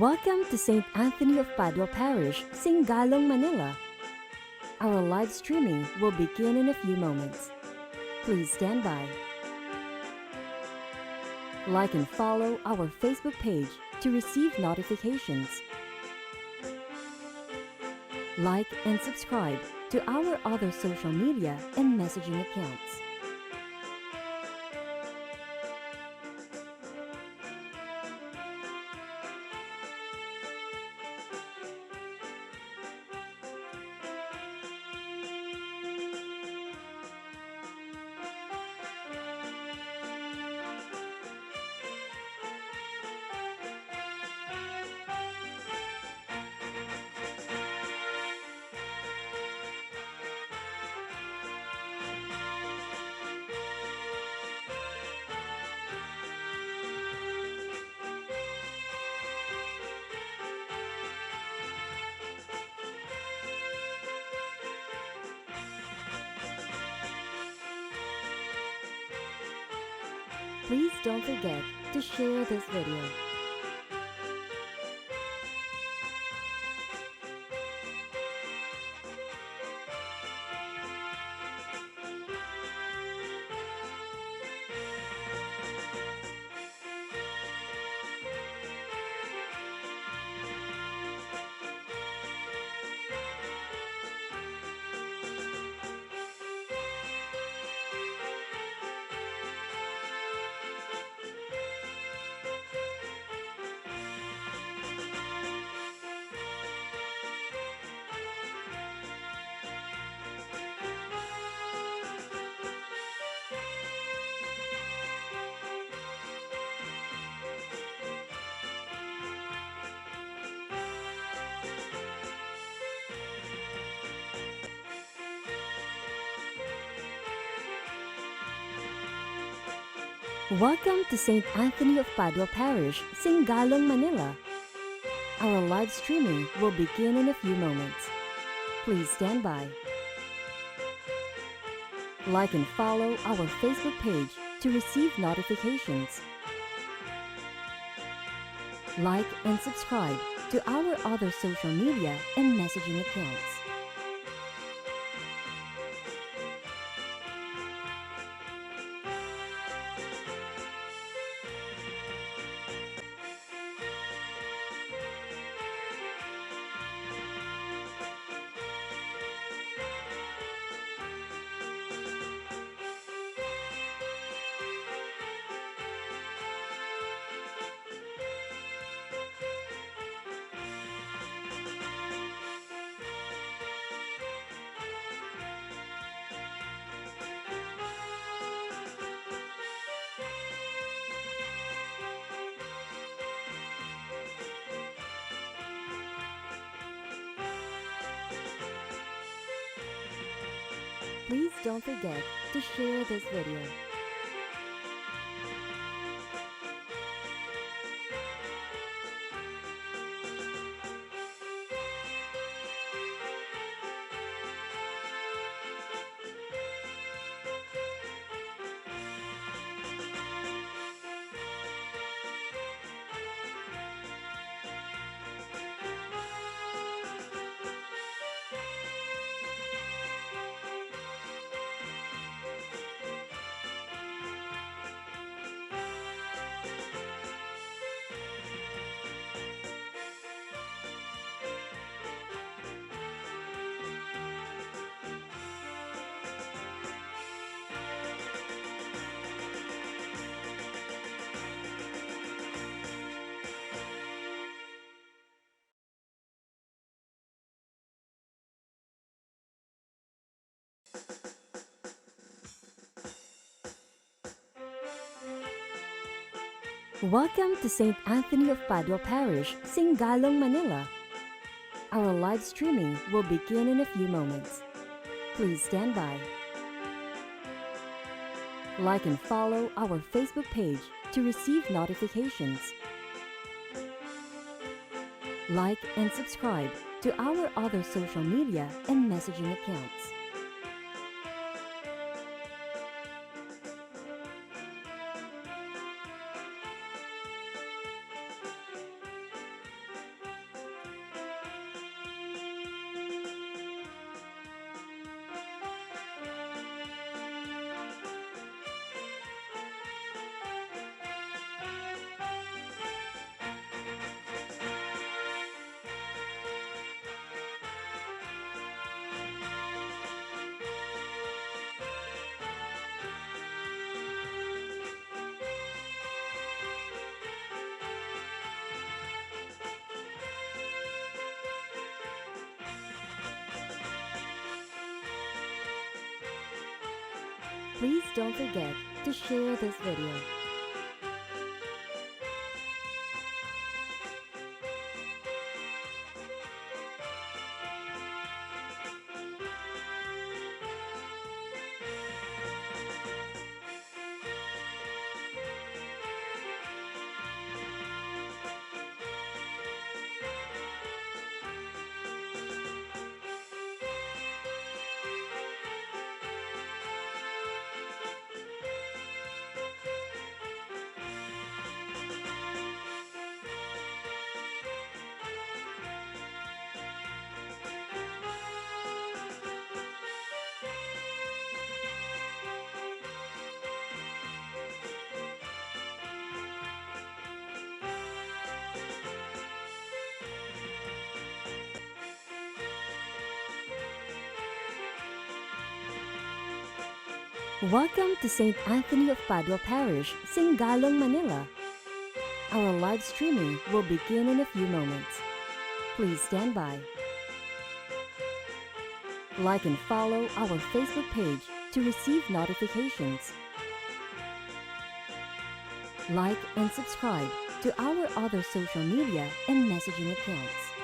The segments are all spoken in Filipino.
Welcome to St. Anthony of Padua Parish, Singalong, Manila. Our live streaming will begin in a few moments. Please stand by. Like and follow our Facebook page to receive notifications. Like and subscribe to our other social media and messaging accounts. Please don't forget to share this video. Welcome to St. Anthony of Padua Parish, Singalong, Manila. Our live streaming will begin in a few moments. Please stand by. Like and follow our Facebook page to receive notifications. Like and subscribe to our other social media and messaging accounts. Please don't forget to share this video. Welcome to St. Anthony of Padua Parish, Singalong, Manila. Our live streaming will begin in a few moments. Please stand by. Like and follow our Facebook page to receive notifications. Like and subscribe to our other social media and messaging accounts. Please don't forget to share this video. Welcome to St. Anthony of Padua Parish, Singalong, Manila. Our live streaming will begin in a few moments. Please stand by. Like and follow our Facebook page to receive notifications. Like and subscribe to our other social media and messaging accounts.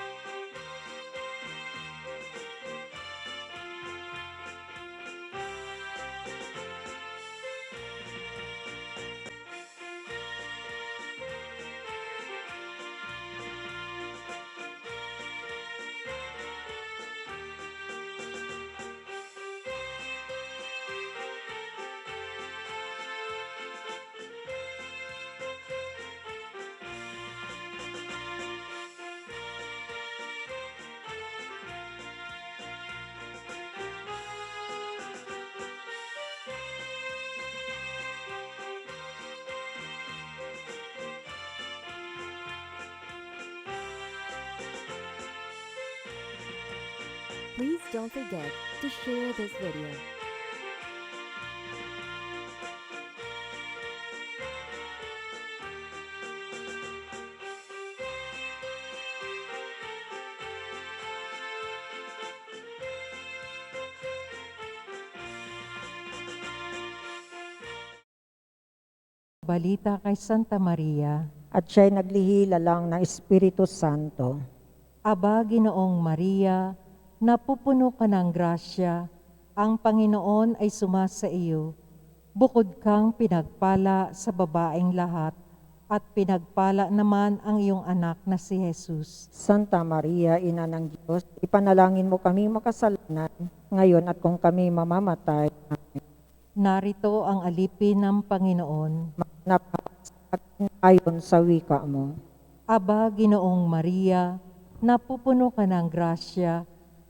Please don't forget to share this video. Balita kay Santa Maria. At siya'y naglihila lang ng Espiritu Santo. Aba, Ginoong Maria, napupuno ka ng grasya, ang Panginoon ay sumasa iyo. Bukod kang pinagpala sa babaeng lahat, at pinagpala naman ang iyong anak na si Jesus. Santa Maria, Ina ng Diyos, ipanalangin mo kami makasalanan, ngayon at kung kami mamamatay. Narito ang alipin ng Panginoon. Ayon sa wika mo. Aba, Ginoong Maria, napupuno ka ng grasya,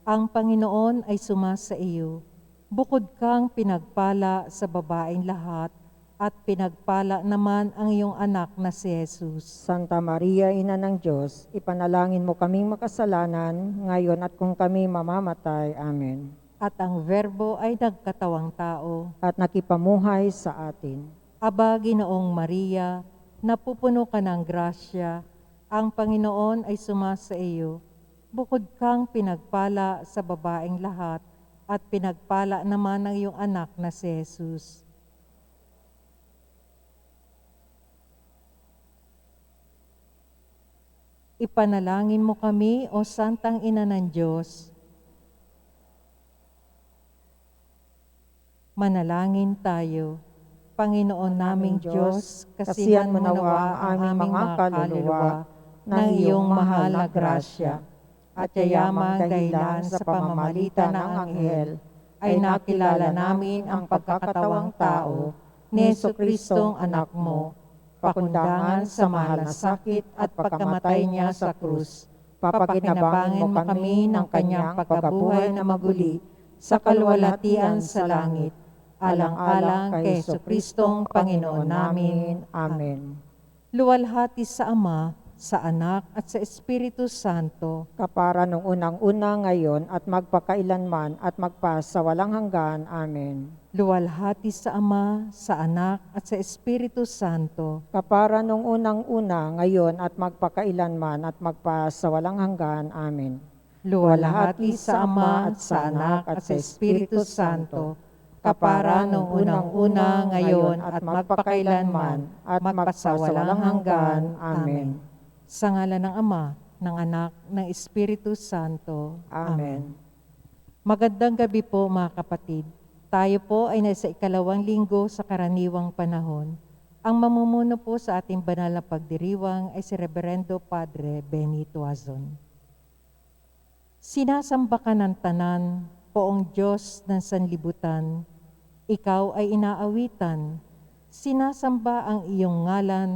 ang Panginoon ay sumasa iyo. Bukod kang pinagpala sa babaeng lahat, at pinagpala naman ang iyong anak na si Jesus. Santa Maria, Ina ng Diyos, ipanalangin mo kaming makasalanan, ngayon at kung kami mamamatay. Amen. At ang Verbo ay nagkatawang tao. At nakipamuhay sa atin. Aba, Ginoong Maria, napupuno ka ng grasya, ang Panginoon ay sumasa iyo. Bukod kang pinagpala sa babaeng lahat, at pinagpala naman ang iyong anak na si Jesus. Ipanalangin mo kami, O Santang Ina ng Diyos. Manalangin tayo. Panginoon naming Diyos, kasihan mo nawa ang aming mga kaluluwa ng iyong mahal na grasya, at yayamang dahilan sa pamamagitan ng anghel, ay nakilala namin ang pagkakatawang tao ni Jesucristong anak mo, pakundangan sa mahal na sakit at pagkamatay niya sa krus. Papakinabangin mo kami ng kanyang pagkabuhay na maguli sa kalwalhatian sa langit, alang-alang kay Jesucristong Panginoon namin. Amen. Luwalhati sa Ama, sa Anak at sa Espiritu Santo. Kapara nung unang-una ngayon at magpakailanman at magpasa walang hanggan. Amen. Luwalhati sa Ama, sa Anak at sa Espiritu Santo. Kapara nung unang-una ngayon at magpakailanman at magpasa walang hanggan. Amen. Luwalhati sa Ama at sa Anak at sa Espiritu Santo. kapara noong unang-una, ngayon, at magpakailanman, at magpasawalang hanggan. Amen. Sa ngalan ng Ama, ng Anak, ng Espiritu Santo. Amen. Magandang gabi po mga kapatid. Tayo po ay nasa ikalawang linggo sa karaniwang panahon. Ang mamumuno po sa ating banal na pagdiriwang ay si Reverendo Padre Benny Tuazon. Sinasamba ka ng tanan, poong Diyos ng sanlibutan, ikaw ay inaawitan, sinasamba ang iyong ngalan,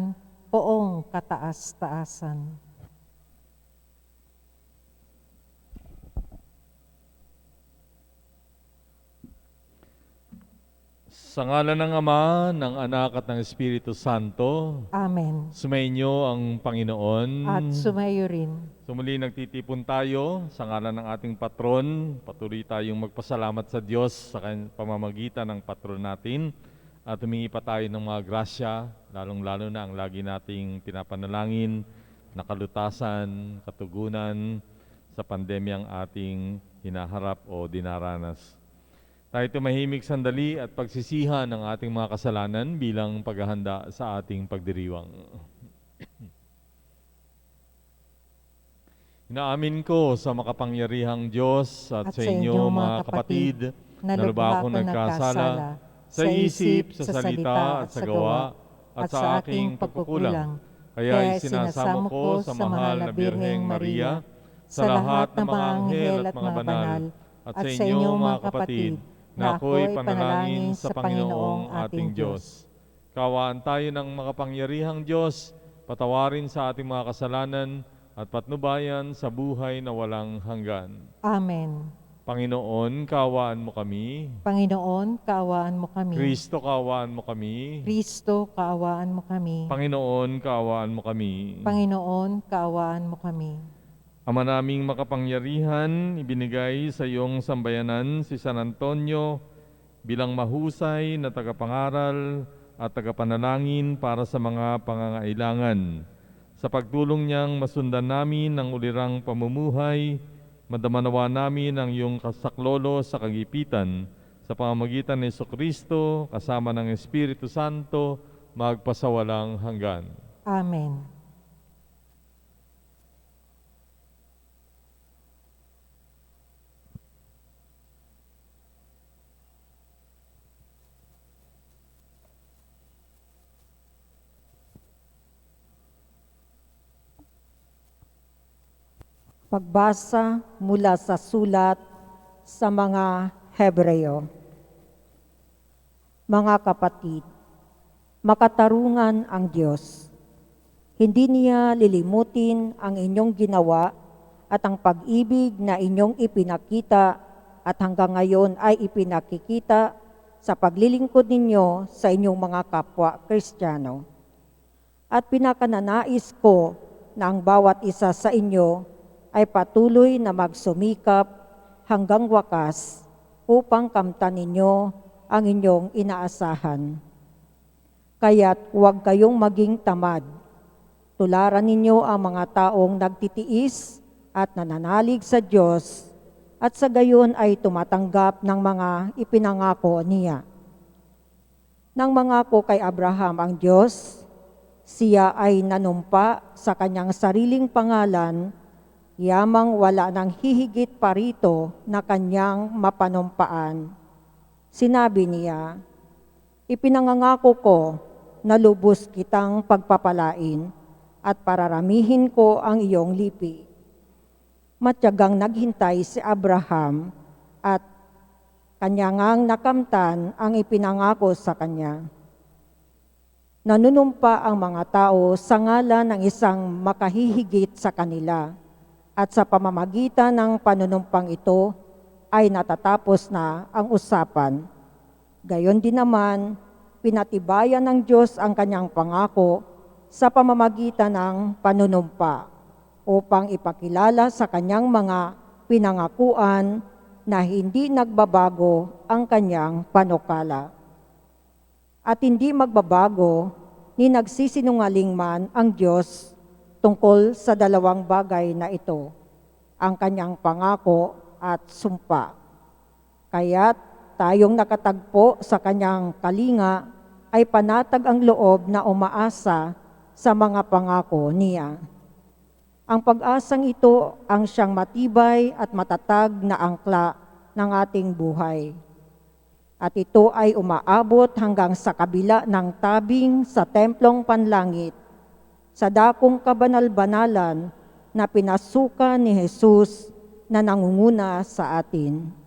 poong kataas-taasan. Sa ngalan ng Ama, ng Anak at ng Espiritu Santo, Amen. sumainyo ang Panginoon. At sumayo rin. Sumuli nagtitipon tayo sa ngalan ng ating patron. Patuloy tayong magpasalamat sa Diyos sa pamamagitan ng patron natin. At humingi pa tayo ng mga grasya, lalong-lalo na ang lagi nating pinapanalangin, na kalutasan, katugunan sa pandemyang ating hinaharap o dinaranas. Tayo tumahimik sandali at pagsisihan ng ating mga kasalanan bilang paghahanda sa ating pagdiriwang. Inaamin ko sa makapangyarihang Diyos at sa inyo mga kapatid na lubha akong nagkasala sa isip, sa salita at sa gawa at sa aking pagkukulang. Kaya isinasamo ko sa mahal na Birheng Maria, sa lahat ng mga anghel at mga banal, at sa inyo mga kapatid, na ako'y panalangin sa Panginoong ating Diyos. Kawaan tayo ng makapangyarihang Diyos, patawarin sa ating mga kasalanan at patnubayan sa buhay na walang hanggan. Amen. Panginoon, kaawaan mo kami. Panginoon, kaawaan mo kami. Kristo, kaawaan mo kami. Kristo, kaawaan mo kami. Panginoon, kaawaan mo kami. Panginoon, kaawaan mo kami. Ama naming makapangyarihan, ibinigay sa iyong sambayanan si San Antonio bilang mahusay na tagapangaral at tagapanalangin para sa mga pangangailangan. Sa pagtulong niyang masundan namin ang ulirang pamumuhay, madamanawa namin ang iyong kasaklolo sa kagipitan sa pamamagitan ni Jesucristo kasama ng Espiritu Santo magpasawalang hanggan. Amen. Pagbasa mula sa sulat sa mga Hebreo. Mga kapatid, makatarungan ang Diyos. Hindi niya lilimutin ang inyong ginawa at ang pag-ibig na inyong ipinakita at hanggang ngayon ay ipinakikita sa paglilingkod ninyo sa inyong mga kapwa Kristiyano. At pinakananais ko na ang bawat isa sa inyo ay patuloy na magsumikap hanggang wakas upang kamtan ninyo ang inyong inaasahan. Kaya't huwag kayong maging tamad. Tularan ninyo ang mga taong nagtitiis at nananalig sa Diyos at sa gayon ay tumatanggap ng mga ipinangako niya. Nang mangako kay Abraham ang Diyos, siya ay nanumpa sa kanyang sariling pangalan, yamang wala nang hihigit pa rito na kanyang mapanumpaan. Sinabi niya, ipinangangako ko na lubos kitang pagpapalain at pararamihin ko ang iyong lipi. Matyagang naghintay si Abraham at kanya ngang nakamtan ang ipinangako sa kanya. Nanunumpa ang mga tao sa ngalan ng isang makahihigit sa kanila. At sa pamamagitan ng panunumpang ito ay natatapos na ang usapan. Gayon din naman, pinatibayan ng Diyos ang kanyang pangako sa pamamagitan ng panunumpa upang ipakilala sa kanyang mga pinangakuan na hindi nagbabago ang kanyang panukala. At hindi magbabago ni nagsisinungaling man ang Diyos tungkol sa dalawang bagay na ito, ang kanyang pangako at sumpa. Kaya't tayong nakatagpo sa kanyang kalinga ay panatag ang loob na umaasa sa mga pangako niya. Ang pag-asang ito ang siyang matibay at matatag na angkla ng ating buhay. At ito ay umaabot hanggang sa kabila ng tabing sa templong panlangit, sa dakong kabanal-banalan na pinasukan ni Jesus na nangunguna sa atin.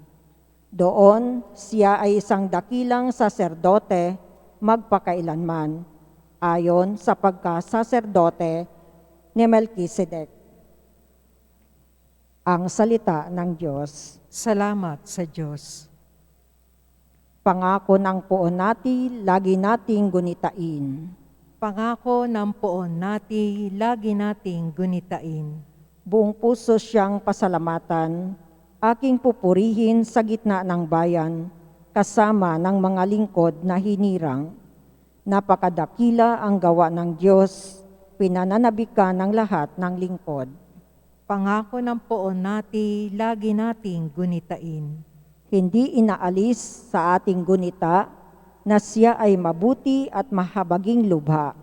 Doon, siya ay isang dakilang saserdote magpakailanman, ayon sa pagkasaserdote ni Melchizedek. Ang salita ng Diyos. Salamat sa Diyos. Pangako ng poon natin, lagi nating gunitain. Pangako ng poon natin, lagi nating gunitain. Buong puso siyang pasalamatan, aking pupurihin sa gitna ng bayan, kasama ng mga lingkod na hinirang. Napakadakila ang gawa ng Diyos, pinananabikan ng lahat ng lingkod. Pangako ng poon natin, lagi nating gunitain. Hindi inaalis sa ating gunita na siya ay mabuti at mahabaging lubha.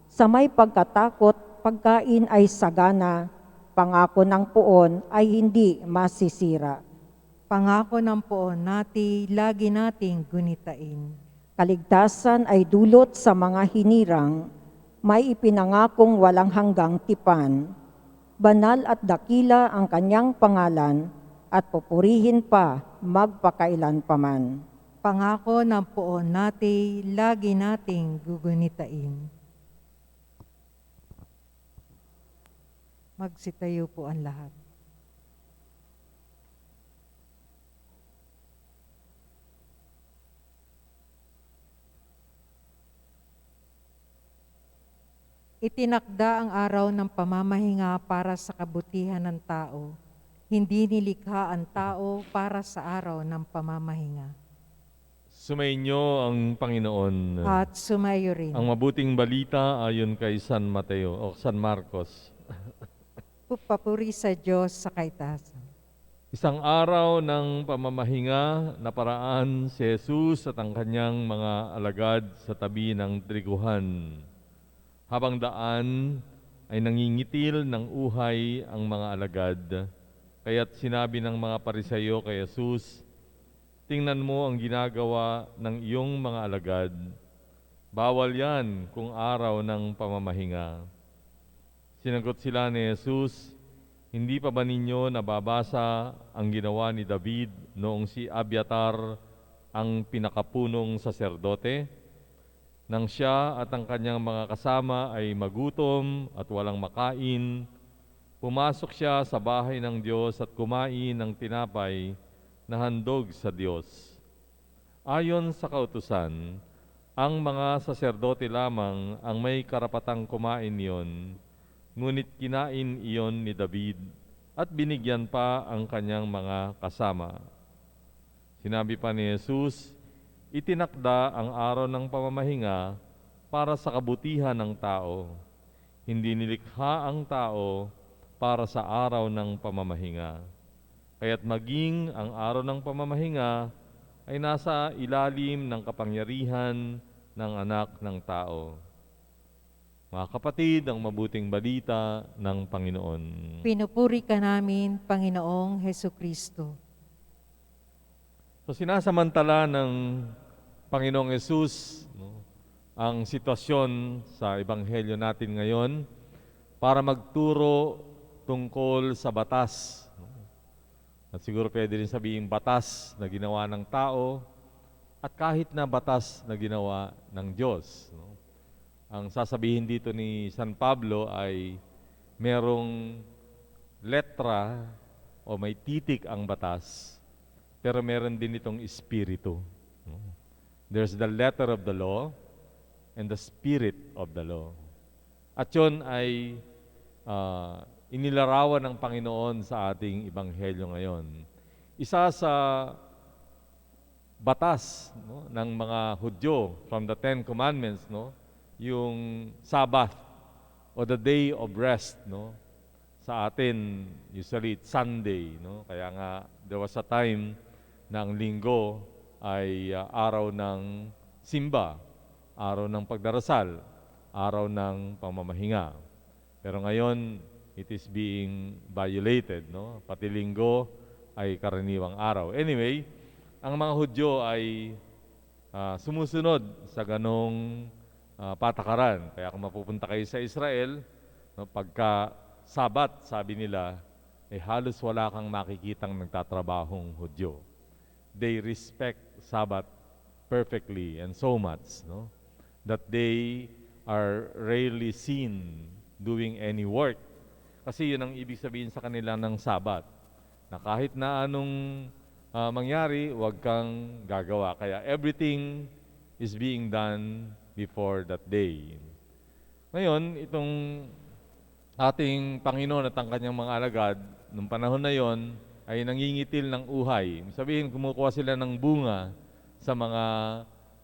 Sa may pagkatakot, pagkain ay sagana, pangako ng poon ay hindi masisira. Pangako ng poon natin, lagi nating gunitain. Kaligtasan ay dulot sa mga hinirang, may ipinangakong walang hanggang tipan. Banal at dakila ang kanyang pangalan, at pupurihin pa magpakailan paman. Pangako ng poon natin, lagi nating gugunitain. Magsitayo po ang lahat. Itinakda ang araw ng pamamahinga para sa kabutihan ng tao. Hindi nilikha ang tao para sa araw ng pamamahinga. Sumainyo ang Panginoon. At sumayo rin. Ang mabuting balita ayon kay San Mateo o San Marcos. Papuri sa Diyos sa kaitasan. Isang araw ng pamamahinga na paraan si Jesus at ang kanyang mga alagad sa tabi ng triguhan. Habang daan ay nangingitil ng uhay ang mga alagad. Kaya't sinabi ng mga Pariseyo kay Jesus, "Tingnan mo ang ginagawa ng iyong mga alagad. Bawal yan kung araw ng pamamahinga." Sinagot sila ni Jesus, "Hindi pa ba ninyo nababasa ang ginawa ni David noong si Abiatar ang pinakapunong saserdote? Nang siya at ang kanyang mga kasama ay magutom at walang makain, pumasok siya sa bahay ng Diyos at kumain ng tinapay na handog sa Diyos. Ayon sa kautusan, ang mga saserdote lamang ang may karapatang kumain iyon, ngunit kinain iyon ni David at binigyan pa ang kanyang mga kasama." Sinabi pa ni Jesus, "Itinakda ang araw ng pamamahinga para sa kabutihan ng tao. Hindi nilikha ang tao para sa araw ng pamamahinga. Kaya't maging ang araw ng pamamahinga ay nasa ilalim ng kapangyarihan ng Anak ng Tao." Mga kapatid, ang mabuting balita ng Panginoon. Pinupuri ka namin, Panginoong Hesukristo. So sinasamantala ng Panginoong Jesus ang sitwasyon sa Ebanghelyo natin ngayon para magturo tungkol sa batas. At siguro pwede rin sabihin batas na ginawa ng tao at kahit na batas na ginawa ng Diyos. Ang sasabihin dito ni San Pablo ay merong letra o may titik ang batas, pero meron din itong espiritu. There's the letter of the law and the spirit of the law. At yun ay inilarawan ng Panginoon sa ating Ebanghelyo ngayon. Isa sa batas ng mga Hudyo from the Ten Commandments, yung Sabbath o the day of rest. Sa atin, usually it's Sunday. Kaya nga, there was a time na ang linggo ay araw ng simba, araw ng pagdarasal, araw ng pamamahinga. Pero ngayon, it is being violated, no? Pati linggo ay karaniwang araw. Anyway, ang mga Hudyo ay sumusunod sa ganong patakaran. Kaya kung mapupunta kayo sa Israel, no, pagka Sabat, sabi nila, halos wala kang makikitang nagtatrabahong Hudyo. They respect Sabat perfectly and so much, no, that they are rarely seen doing any work. Kasi yun ang ibig sabihin sa kanila ng Sabat, na kahit na anong mangyari, huwag kang gagawa. Kaya everything is being done before that day. Ngayon, itong ating Panginoon at ang kanyang mga alagad, nung panahon na yon, ay nangingitil ng uhay. Sabihin, kumukuha sila ng bunga sa mga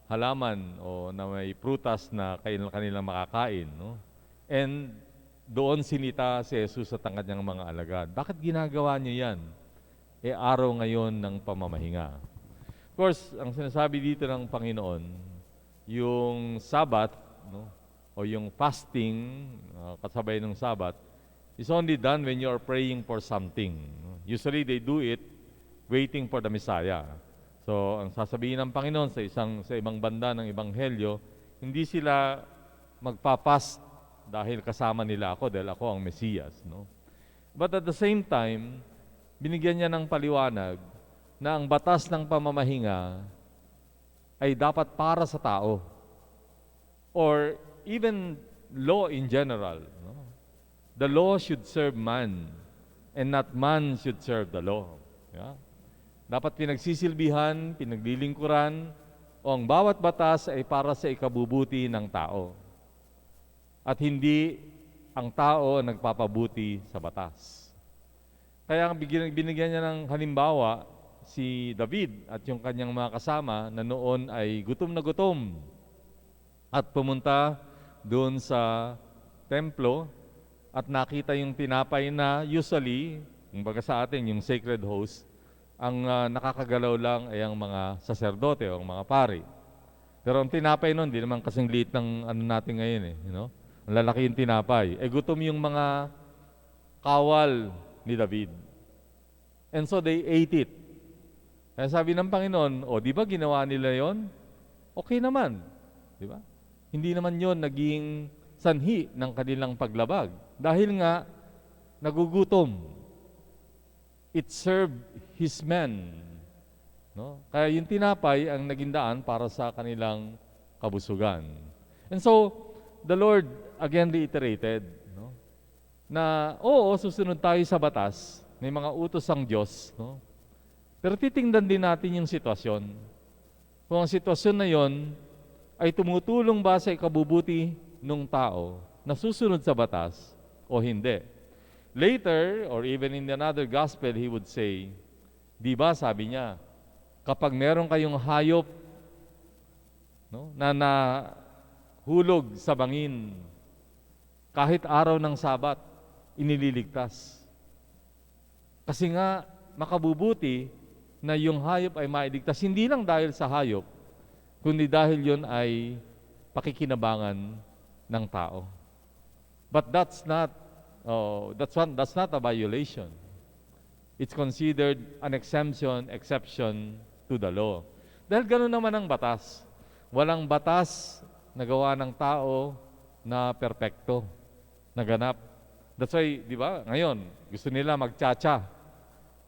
halaman o na may prutas na kanilang makakain. No? And doon sinita si Jesus at ang kanyang mga alagad. Bakit ginagawa niyo yan? Araw ngayon ng pamamahinga. Of course, ang sinasabi dito ng Panginoon, yung Sabat, no? O yung fasting, kasabay ng Sabat, is only done when you are praying for something. Usually, they do it waiting for the Messiah. So, ang sasabihin ng Panginoon sa ibang banda ng Ebanghelyo, hindi sila magpapast dahil kasama nila ako, dahil ako ang Mesiyas. No? But at the same time, binigyan niya ng paliwanag na ang batas ng pamamahinga ay dapat para sa tao. Or even law in general. No? The law should serve man and not man should serve the law. Yeah? Dapat pinagsisilbihan, pinaglilingkuran, o ang bawat batas ay para sa ikabubuti ng tao. At hindi ang tao nagpapabuti sa batas. Kaya binigyan niya ng halimbawa si David at yung kanyang mga kasama na noon ay gutom na gutom at pumunta doon sa templo at nakita yung tinapay na usually, kumbaga sa atin, yung sacred host, ang nakakagalaw lang ay ang mga saserdote o ang mga pari. Pero ang tinapay noon, di naman kasing liit ng ano natin ngayon eh. You know? Ang lalaki yung tinapay. Gutom yung mga kawal ni David. And so they ate it. Kaya sabi ng Panginoon, di ba ginawa nila yon? Okay naman. Di ba? Hindi naman yon naging sanhi ng kanilang paglabag. Dahil nga, nagugutom. It served his men. No? Kaya yung tinapay ang naging daan para sa kanilang kabusugan. And so, the Lord again reiterated, no, na susunod tayo sa batas, may mga utos ang Diyos, no? Pero titingnan din natin yung sitwasyon. Kung ang sitwasyon na yon ay tumutulong ba sa ikabubuti ng tao na susunod sa batas o hindi. Later, or even in another gospel, he would say, di ba, sabi niya, kapag meron kayong hayop, no, na nahulog sa bangin, kahit araw ng Sabat, inililigtas. Kasi nga, makabubuti na yung hayop ay mailigtas, hindi lang dahil sa hayop, kundi dahil yun ay pakikinabangan ng tao. But that's not a violation. It's considered an exception to the law. Dahil gano'n naman ang batas. Walang batas na gawa ng tao na perpekto, na ganap. That's why, di ba, ngayon, gusto nila magtsa-tsa.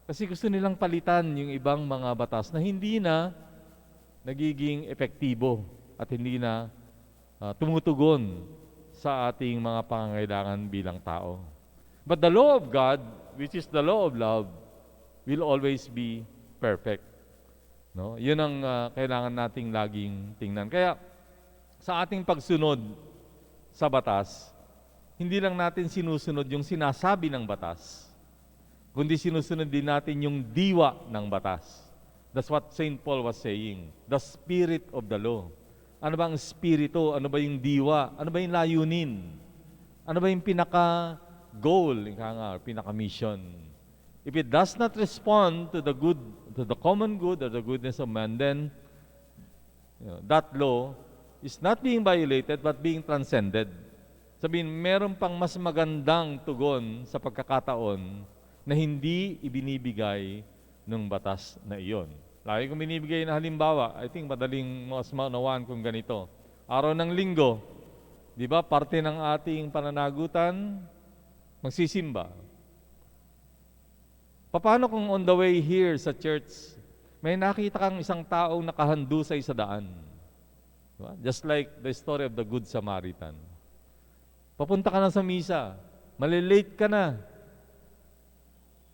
Kasi gusto nilang palitan yung ibang mga batas na hindi na nagiging epektibo at hindi na tumutugon sa ating mga pangangailangan bilang tao. But the law of God, which is the law of love, will always be perfect. No? Yun ang kailangan nating laging tingnan. Kaya sa ating pagsunod sa batas, hindi lang natin sinusunod yung sinasabi ng batas, kundi sinusunod din natin yung diwa ng batas. That's what St. Paul was saying. The spirit of the law. Ano ba ang spirito? Ano ba yung diwa? Ano ba yung layunin? Ano ba yung pinaka-goal, pinaka-mission? If it does not respond to the good, to the common good or the goodness of man, then that law is not being violated but being transcended. Sabihin, meron pang mas magandang tugon sa pagkakataon na hindi ibinibigay ng batas na iyon. Lagi kong binibigay na halimbawa, I think madaling mas maunawaan kung ganito. Araw ng linggo, di ba, parte ng ating pananagutan, magsisimba. Paano kung on the way here sa church, may nakita kang isang taong nakahandusay sa daan? Diba? Just like the story of the Good Samaritan. Papunta ka na sa misa, malilate ka na.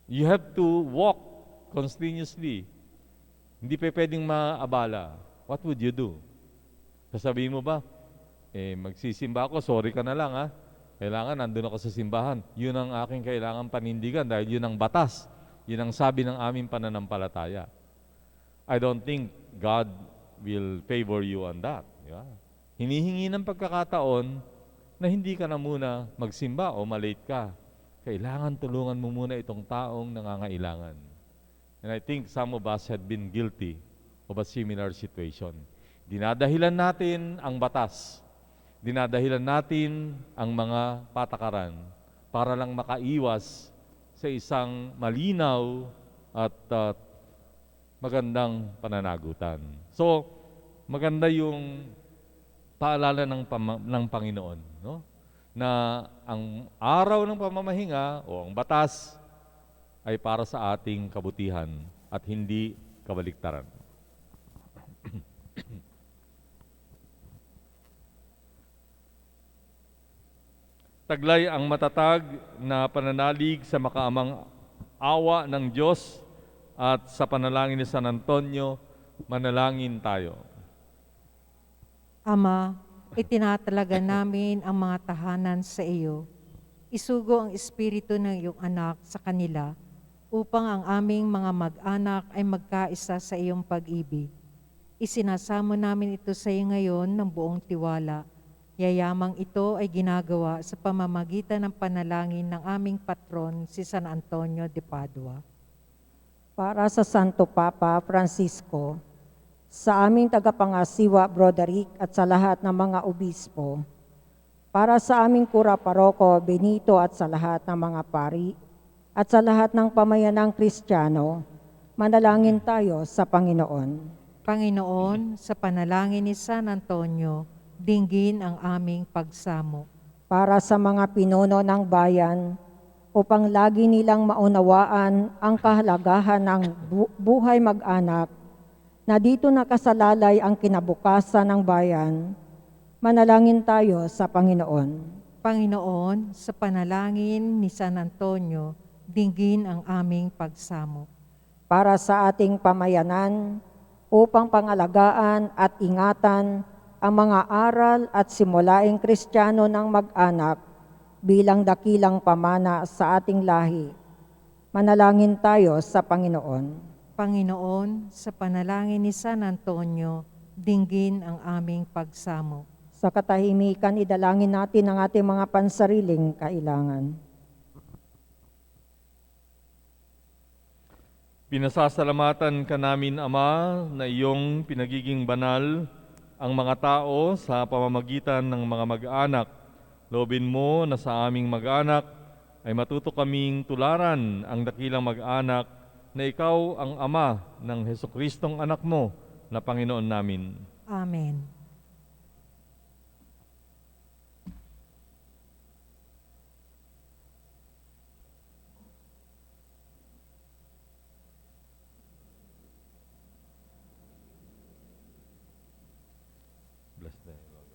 You have to walk continuously. Hindi pa pwedeng maabala. What would you do? Sasabihin mo ba, magsisimba ako, sorry ka na lang ha. Kailangan nandun ako sa simbahan. Yun ang aking kailangan panindigan dahil yun ang batas. Yun ang sabi ng aming pananampalataya. I don't think God will favor you on that. Diba? Hinihingi ng pagkakataon na hindi ka na muna magsimba o malate ka. Kailangan tulungan mo muna itong taong nangangailangan. And I think some of us had been guilty of a similar situation. Dinadahilan natin ang batas. Dinadahilan natin ang mga patakaran para lang makaiwas sa isang malinaw at magandang pananagutan. So, maganda yung paalala ng Panginoon, no? Na ang araw ng pamamahinga o ang batas ay para sa ating kabutihan at hindi kabaliktaran. Taglay ang matatag na pananalig sa makaamang awa ng Diyos at sa panalangin ni San Antonio, manalangin tayo. Ama, itinatalaga namin ang mga tahanan sa iyo. Isugo ang espiritu ng iyong anak sa kanila upang ang aming mga mag-anak ay magkaisa sa iyong pag-ibig. Isinasamo namin ito sa iyo ngayon ng buong tiwala. Yayamang ito ay ginagawa sa pamamagitan ng panalangin ng aming patron, si San Antonio de Padua. Para sa Santo Papa Francisco, sa aming tagapangasiwa Broderick at sa lahat ng mga obispo, para sa aming kura paroko Benito at sa lahat ng mga pari, at sa lahat ng pamayanang Kristiyano, manalangin tayo sa Panginoon. Panginoon, sa panalangin ni San Antonio, dinggin ang aming pagsamo. Para sa mga pinuno ng bayan, upang lagi nilang maunawaan ang kahalagahan ng buhay mag-anak, na dito nakasalalay ang kinabukasan ng bayan, manalangin tayo sa Panginoon. Panginoon, sa panalangin ni San Antonio, dinggin ang aming pagsamo. Para sa ating pamayanan, upang pangalagaan at ingatan ang mga aral at simulaing Kristiyano ng mag-anak bilang dakilang pamana sa ating lahi. Manalangin tayo sa Panginoon. Panginoon, sa panalangin ni San Antonio, dinggin ang aming pagsamo. Sa katahimikan, idalangin natin ang ating mga pansariling kailangan. Pinasasalamatan ka namin, Ama, na iyong pinagiging banal ang mga tao sa pamamagitan ng mga mag-anak. Loobin mo na sa aming mag-anak ay matuto kaming tularan ang dakilang mag-anak na ikaw ang Ama ng Hesukristong anak mo na Panginoon namin. Amen. Bless them, Lord.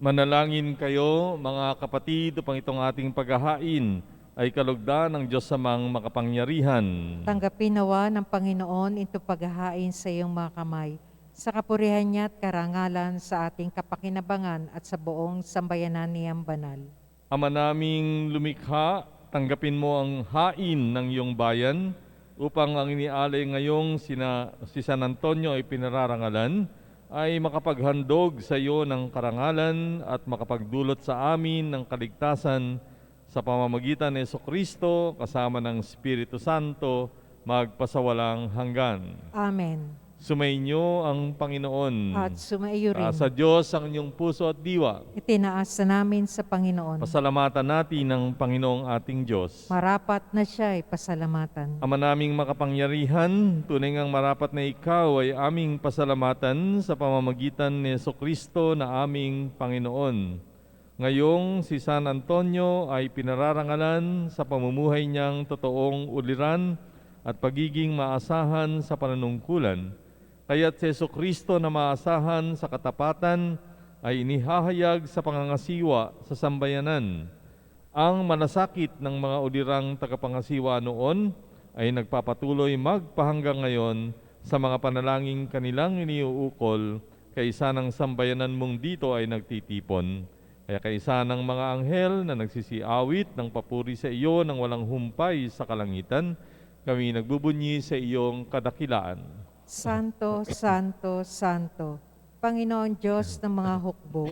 Manalangin kayo, mga kapatid, upang itong ating paghahain ay kalugdan ng Diyos samang makapangyarihan. Tanggapin nawa ng Panginoon ito paghahain sa iyong mga kamay, sa kapurihan niya at karangalan sa ating kapakinabangan at sa buong sambayanan niyang banal. Ama naming lumikha, tanggapin mo ang hain ng iyong bayan upang ang inialay ngayong si San Antonio ay pinararangalan, ay makapaghandog sa iyo ng karangalan at makapagdulot sa amin ng kaligtasan sa pamamagitan ni Jesucristo kasama ng Espiritu Santo magpasawalang hanggan. Amen. Sumainyo ang Panginoon. At sumaiyo rin. Sa Diyos ang inyong puso at diwa. Itinaas na namin sa Panginoon. Pasalamatan natin ang Panginoong ating Diyos. Marapat na siya ay pasalamatan. Ama naming makapangyarihan, tunay ngang marapat na ikaw ay aming pasalamatan sa pamamagitan ni Jesucristo na aming Panginoon. Ngayong si San Antonio ay pinararangalan sa pamumuhay niyang totoong uliran at pagiging maasahan sa pananungkulan. Kaya't si Jesucristo na maasahan sa katapatan ay inihahayag sa pangangasiwa sa sambayanan. Ang manasakit ng mga ulirang tagapangasiwa noon ay nagpapatuloy magpahanggang ngayon sa mga panalangin kanilang iniuukol, kaysa ng sambayanan mong dito ay nagtitipon. Kaya kaysa ng mga anghel na nagsisiawit ng papuri sa iyo nang walang humpay sa kalangitan, kami nagbubunyi sa iyong kadakilaan. Santo, Santo, Santo, Panginoon Diyos ng mga hukbo,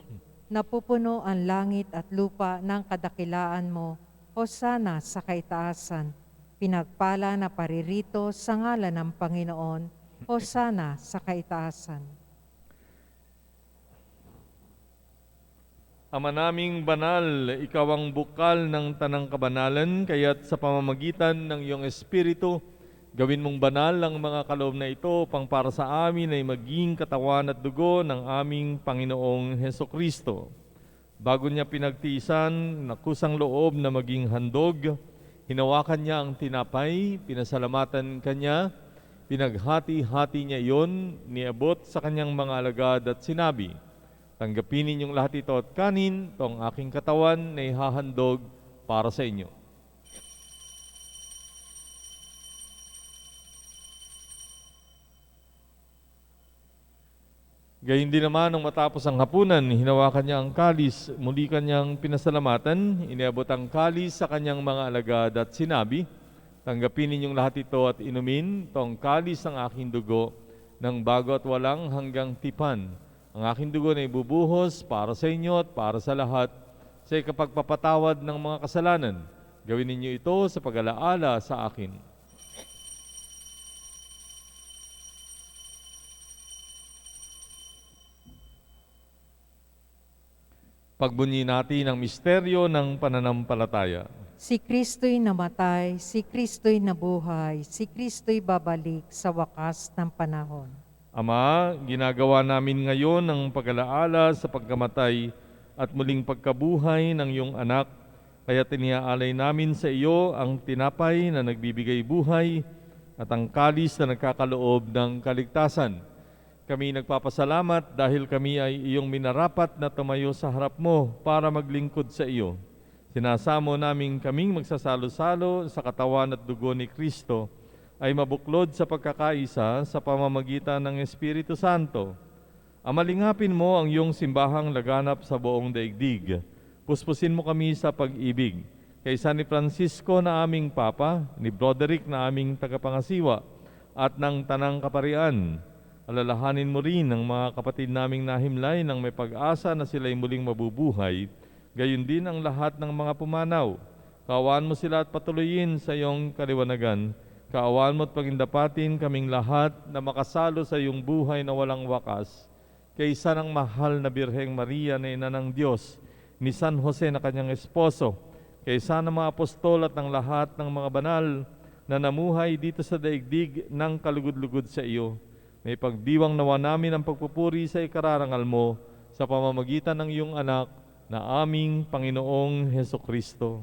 napupuno ang langit at lupa ng kadakilaan mo, hosana sa kaitaasan. Pinagpala na paririto sa ngalan ng Panginoon, hosana sa kaitaasan. Ama naming banal, ikaw ang bukal ng tanang kabanalan, kaya't sa pamamagitan ng iyong Espiritu, gawin mong banal ang mga kaloob na ito upang para sa amin ay maging katawan at dugo ng aming Panginoong Hesukristo. Bago niya pinagtiisan, nakusang loob na maging handog, hinawakan niya ang tinapay, pinasalamatan kanya, pinaghati-hati niya iyon, niabot sa kanyang mga alagad at sinabi, tanggapin ninyong lahat ito at kanin, ito ang aking katawan na ihahandog para sa inyo. Gayun din naman nung matapos ang hapunan, hinawakan niya ang kalis, muli kanyang pinasalamatan, iniabot ang kalis sa kanyang mga alagad at sinabi, tanggapin ninyong lahat ito at inumin, ito ang kalis ng aking dugo, ng bago at walang hanggang tipan. Ang aking dugo na ibubuhos para sa inyo at para sa lahat, sa ikapagpapatawad ng mga kasalanan. Gawin ninyo ito sa pag-alaala sa akin. Pagbunyi natin ang misteryo ng pananampalataya. Si Kristo'y namatay, si Kristo'y nabuhay, si Kristo'y babalik sa wakas ng panahon. Ama, ginagawa namin ngayon ang pag-alaala sa pagkamatay at muling pagkabuhay ng iyong anak, kaya tiniaalay namin sa iyo ang tinapay na nagbibigay buhay at ang kalis na nagkakaloob ng kaligtasan. Kami nagpapasalamat dahil kami ay iyong minarapat na tumayo sa harap mo para maglingkod sa iyo. Sinasamo namin kaming magsasalo-salo sa katawan at dugo ni Kristo ay mabuklod sa pagkakaisa sa pamamagitan ng Espiritu Santo. Amalingapin mo ang iyong simbahang laganap sa buong daigdig. Puspusin mo kami sa pag-ibig. Kaysa ni Francisco na aming Papa, ni Broderick na aming tagapangasiwa, at ng Tanang Kaparian. Alalahanin mo rin ang mga kapatid naming nahimlay nang may pag-asa na sila'y muling mabubuhay, gayon din ang lahat ng mga pumanaw. Kaawaan mo sila at patuloyin sa iyong kaliwanagan. Kaawaan mo at pagindapatin kaming lahat na makasalo sa iyong buhay na walang wakas. Kaysa ng mahal na Birheng Maria na ina ng Diyos, ni San Jose na kanyang esposo, kaysa ng mga apostol at ng lahat ng mga banal na namuhay dito sa daigdig ng kalugod-lugod sa iyo. May pagdiwang nawa namin ang pagpupuri sa ikararangal mo sa pamamagitan ng iyong anak na aming Panginoong Hesukristo.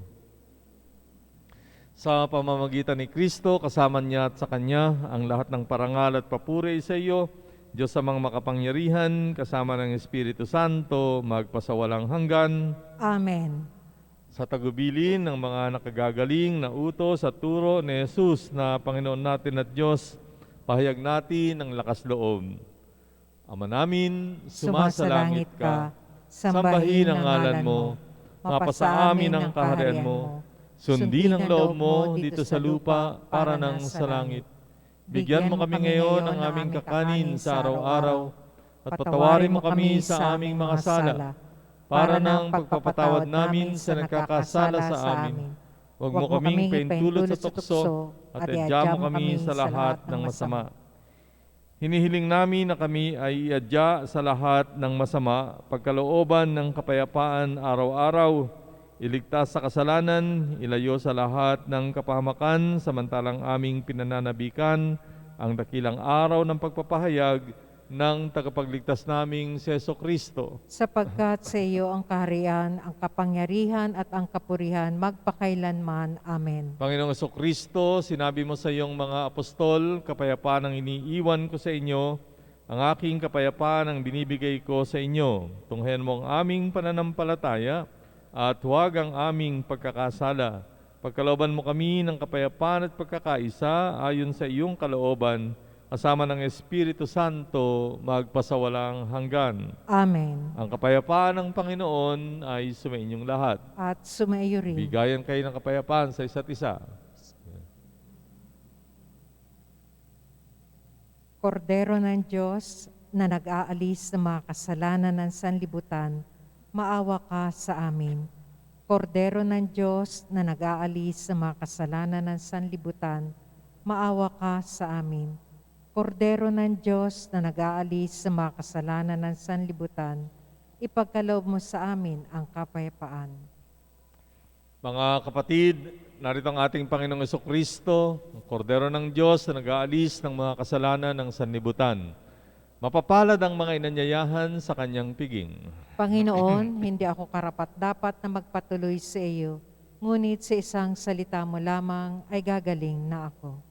Sa pamamagitan ni Kristo, kasama niya at sa Kanya, ang lahat ng parangal at papuri sa iyo, Diyos amang makapangyarihan, kasama ng Espiritu Santo, magpasawalang hanggan. Amen. sa tagubilin ng mga nakagagaling na utos at turo ni Jesus na Panginoon natin at Diyos, pahayag natin ang lakas loob. Ama namin, sumasalangit ka, sambahin ang ngalan mo, mapasa amin ang kaharian mo, sundin ang loob mo dito sa lupa para nang sa langit. Bigyan mo kami ngayon ng aming kakanin sa araw-araw, at patawarin mo kami sa aming mga sala, para ng pagpapatawad namin sa nagkakasala sa amin. Huwag mo kaming paintulot sa tukso, at iadya mo kami sa lahat ng masama. Hinihiling namin na kami ay iadya sa lahat ng masama, pagkalooban ng kapayapaan araw-araw, iligtas sa kasalanan, ilayo sa lahat ng kapahamakan, samantalang aming pinananabikan ang dakilang araw ng pagpapahayag ng tagapagligtas naming si Jesucristo. Sapagkat sa iyo ang kaharian, ang kapangyarihan at ang kapurihan magpakailanman. Amen. Panginoong Jesucristo, sinabi mo sa iyong mga apostol, kapayapaan ang iniiwan ko sa inyo, ang aking kapayapaan ang binibigay ko sa inyo. Tunghayan mo ang aming pananampalataya at huwag ang aming pagkakasala. Pagkalooban mo kami ng kapayapaan at pagkakaisa ayon sa iyong kalooban, kasama ng Espiritu Santo, magpasawalang hanggan. Amen. Ang kapayapaan ng Panginoon ay sumainyong lahat. At sumaiyo rin. Bigayan kayo ng kapayapaan sa isa't isa. Kordero ng Diyos na nag-aalis ng mga kasalanan ng sanlibutan, maawa ka sa amin. Kordero ng Diyos na nag-aalis ng mga kasalanan ng sanlibutan, maawa ka sa amin. Kordero ng Diyos na nag-aalis sa mga kasalanan ng sanlibutan, ipagkaloob mo sa amin ang kapayapaan. Mga kapatid, narito ang ating Panginoong Jesucristo, ang Kordero ng Diyos na nag-aalis ng mga kasalanan ng sanlibutan. Mapapalad ang mga inanyayahan sa kanyang piging. Panginoon, hindi ako karapat-dapat na magpatuloy sa iyo, ngunit sa isang salita mo lamang ay gagaling na ako.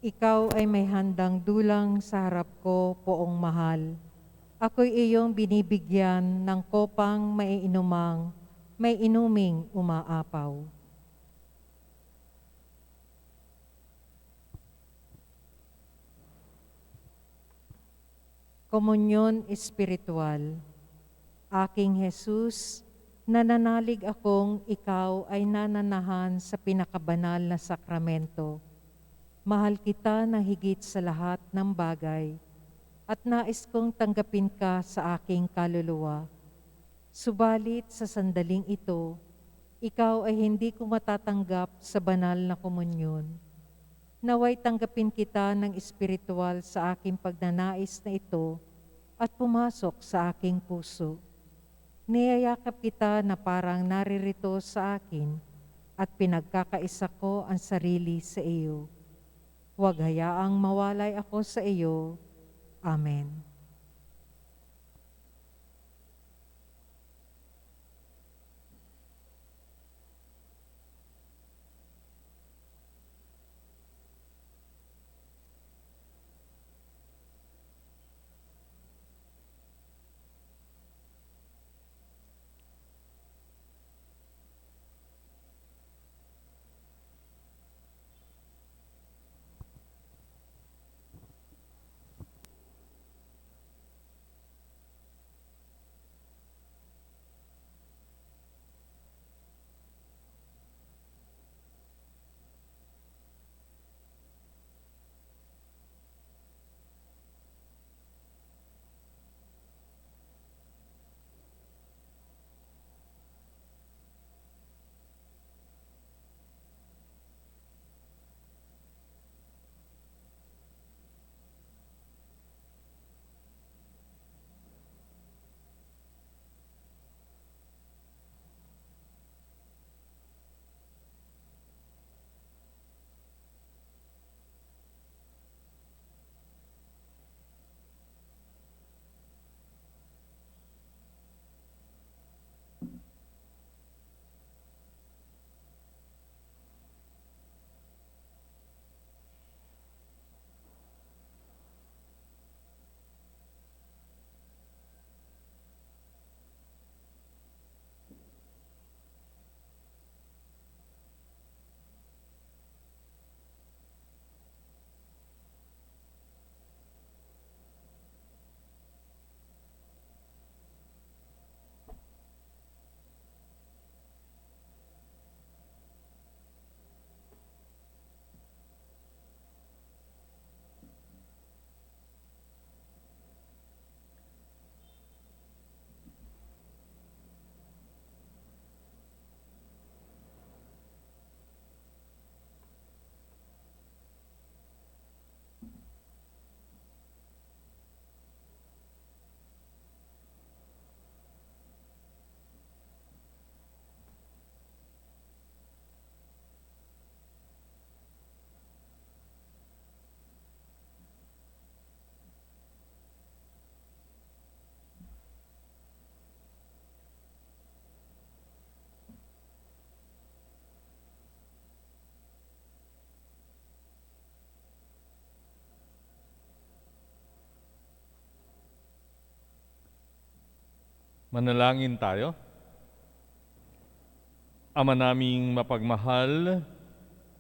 Ikaw ay may handang dulang sa harap ko, poong mahal. Ako'y iyong binibigyan ng kopang maiinumang, may inuming umaapaw. Komunyon Espiritual. Aking Jesus, nananalig akong ikaw ay nananahan sa pinakabanal na sakramento. Mahal kita ng higit sa lahat ng bagay at nais kong tanggapin ka sa aking kaluluwa. Subalit sa sandaling ito, ikaw ay hindi ko matatanggap sa banal na komunyon. Naway tanggapin kita ng espiritual sa aking pagnanais na ito at pumasok sa aking puso. Niyayakap kita na parang naririto sa akin at pinagkakaisa ko ang sarili sa iyo. Huwag hayaang mawalay ako sa iyo. Amen. Manalangin tayo. Ama naming mapagmahal,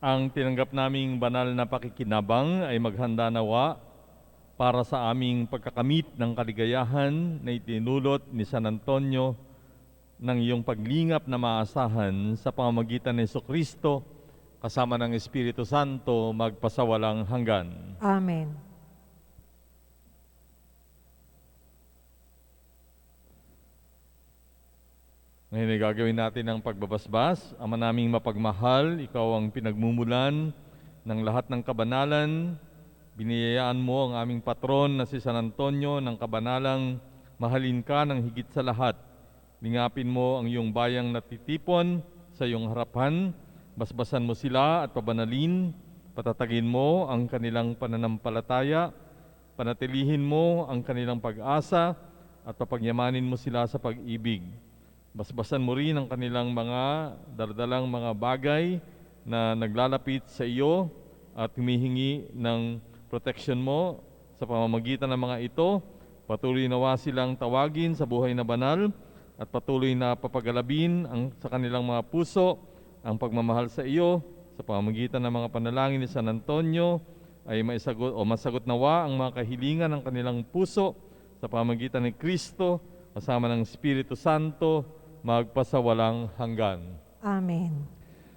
ang tinanggap naming banal na pakikinabang ay maghanda nawa para sa aming pagkakamit ng kaligayahan na itinulot ni San Antonio ng iyong paglingap na maasahan sa pamamagitan ni Jesucristo kasama ng Espiritu Santo magpasawalang hanggan. Amen. Ngayon ay gagawin natin ang pagbabasbas. Ama naming mapagmahal, ikaw ang pinagmumulan ng lahat ng kabanalan. Biniyayaan mo ang aming patron na si San Antonio ng kabanalang mahalin ka ng higit sa lahat. Lingapin mo ang iyong bayang natitipon sa iyong harapan. Basbasan mo sila at pabanalin. Patatagin mo ang kanilang pananampalataya. Panatilihin mo ang kanilang pag-asa at papagyamanin mo sila sa pag-ibig. Basbasan mo rin ang kanilang mga dardalang mga bagay na naglalapit sa iyo at humihingi ng protection mo sa pamamagitan ng mga ito. Patuloy nawa silang tawagin sa buhay na banal at patuloy na papagalabin sa kanilang mga puso ang pagmamahal sa iyo sa pamamagitan ng mga panalangin ni San Antonio ay masagot nawa ang mga kahilingan ng kanilang puso sa pamamagitan ni Kristo kasama ng Espiritu Santo magpasawalang hanggan. Amen.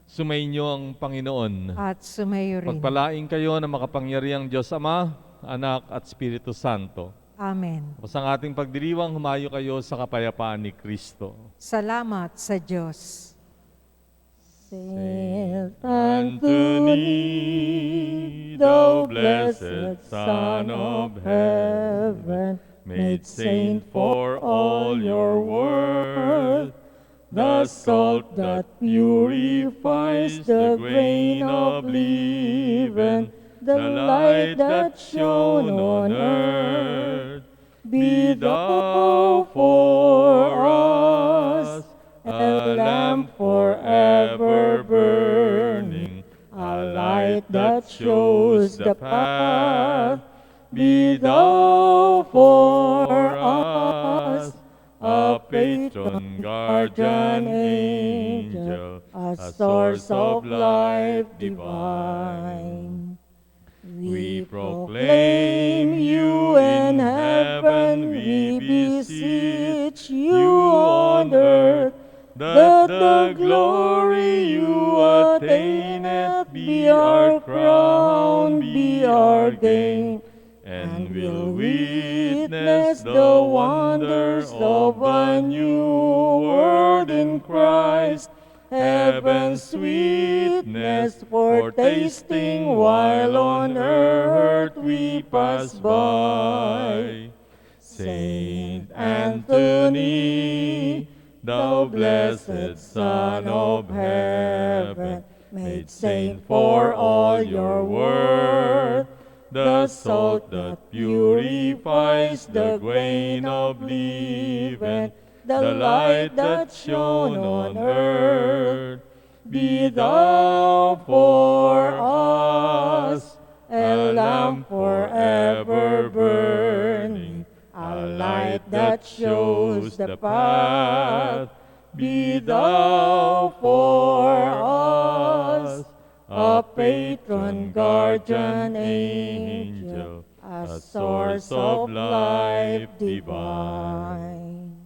Sumainyo ang Panginoon. At sumayo rin. Pagpalain kayo ng makapangyarihang Diyos Ama, Anak at Espiritu Santo. Amen. Tapos ang ating pagdiriwang, humayo kayo sa kapayapaan ni Kristo. Salamat sa Diyos. Saint Anthony, thou blessed Son of Heaven, made saint for all your worth, the salt that purifies the grain of leaven, the light that shone on earth, be thou for us a lamp forever burning, a light that shows the path. Be thou for us a patron, guardian angel, a source of life divine. We proclaim you in heaven, we beseech you on earth, that the glory you attaineth be our crown, be our gain. And we'll witness the wonders of a new world in Christ, heaven's sweetness for tasting while on earth we pass by. Saint Anthony, thou blessed Son of Heaven, made saint for all your worth, the salt that purifies the grain of leaven, the light that shone on earth. Be thou for us a lamp forever burning, a light that shows the path. Be thou for us a patron, guardian angel, a source of life divine.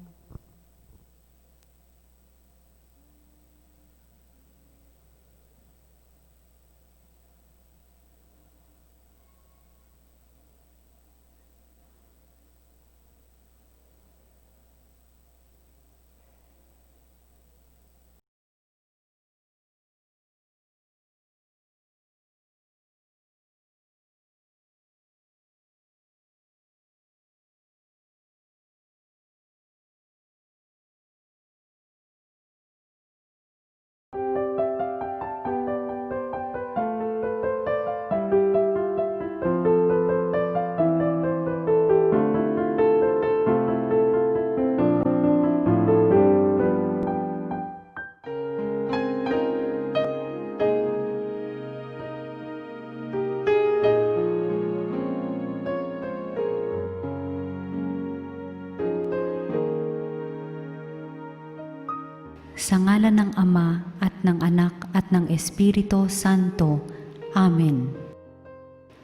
Sa ngalan ng Ama at ng Anak at ng Espiritu Santo. Amen.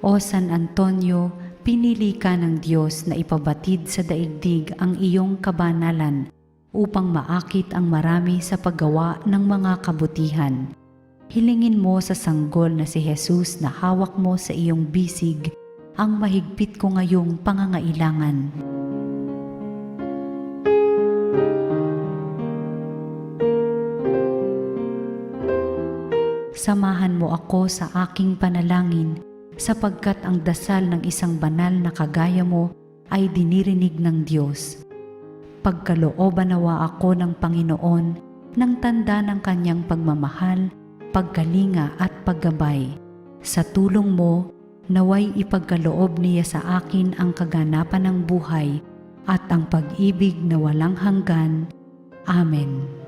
O San Antonio, pinili ka ng Diyos na ipabatid sa daigdig ang iyong kabanalan upang maakit ang marami sa paggawa ng mga kabutihan. Hilingin mo sa sanggol na si Jesus na hawak mo sa iyong bisig ang mahigpit ko ngayong pangangailangan. Samahan mo ako sa aking panalangin sapagkat ang dasal ng isang banal na kagaya mo ay dinirinig ng Diyos. Pagkalooban nawa ako ng Panginoon ng tanda ng kanyang pagmamahal, pagkalinga at paggabay. Sa tulong mo, naway ipagkaloob niya sa akin ang kaganapan ng buhay at ang pag-ibig na walang hanggan. Amen.